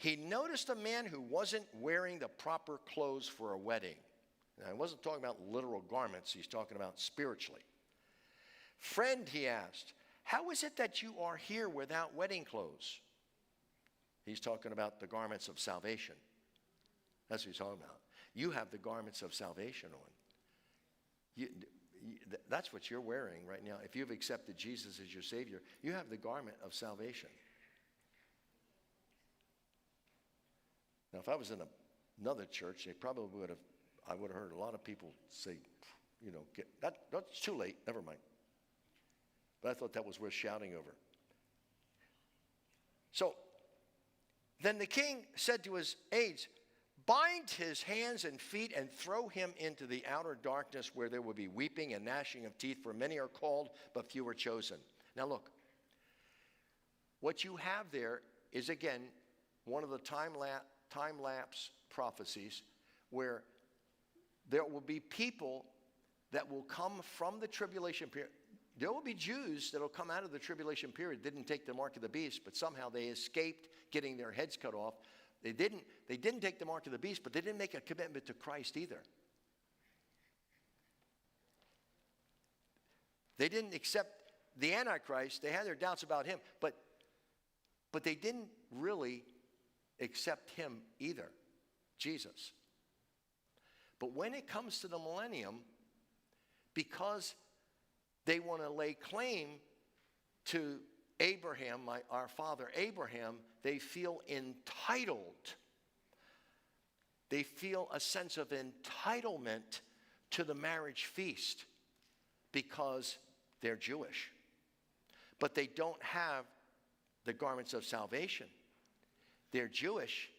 he noticed a man who wasn't wearing the proper clothes for a wedding. Now, he wasn't talking about literal garments. He's talking about spiritually. Friend, he asked, how is it that you are here without wedding clothes? He's talking about the garments of salvation. That's what he's talking about. You have the garments of salvation on. That's what you're wearing right now. If you've accepted Jesus as your Savior, you have the garment of salvation. Now, if I was in another church, they probably I would have heard a lot of people say, that's too late, never mind. But I thought that was worth shouting over. So, then the king said to his aides, bind his hands and feet and throw him into the outer darkness where there will be weeping and gnashing of teeth, for many are called, but few are chosen. Now look, what you have there is, again, one of the time-lapse prophecies where there will be people that will come from the tribulation period. There will be Jews that will come out of the tribulation period, didn't take the mark of the beast, but somehow they escaped getting their heads cut off. They didn't take the mark of the beast, but they didn't make a commitment to Christ either. They didn't accept the Antichrist. They had their doubts about him, but they didn't really accept him either, Jesus. But when it comes to the millennium, because they want to lay claim to Abraham, our father Abraham, they feel entitled. They feel a sense of entitlement to the marriage feast because they're Jewish. But they don't have the garments of salvation. They're Jewish,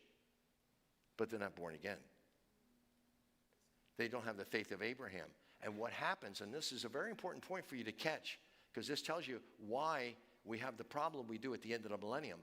but they're not born again. They don't have the faith of Abraham. And what happens, and this is a very important point for you to catch, because this tells you why we have the problem we do at the end of the millennium.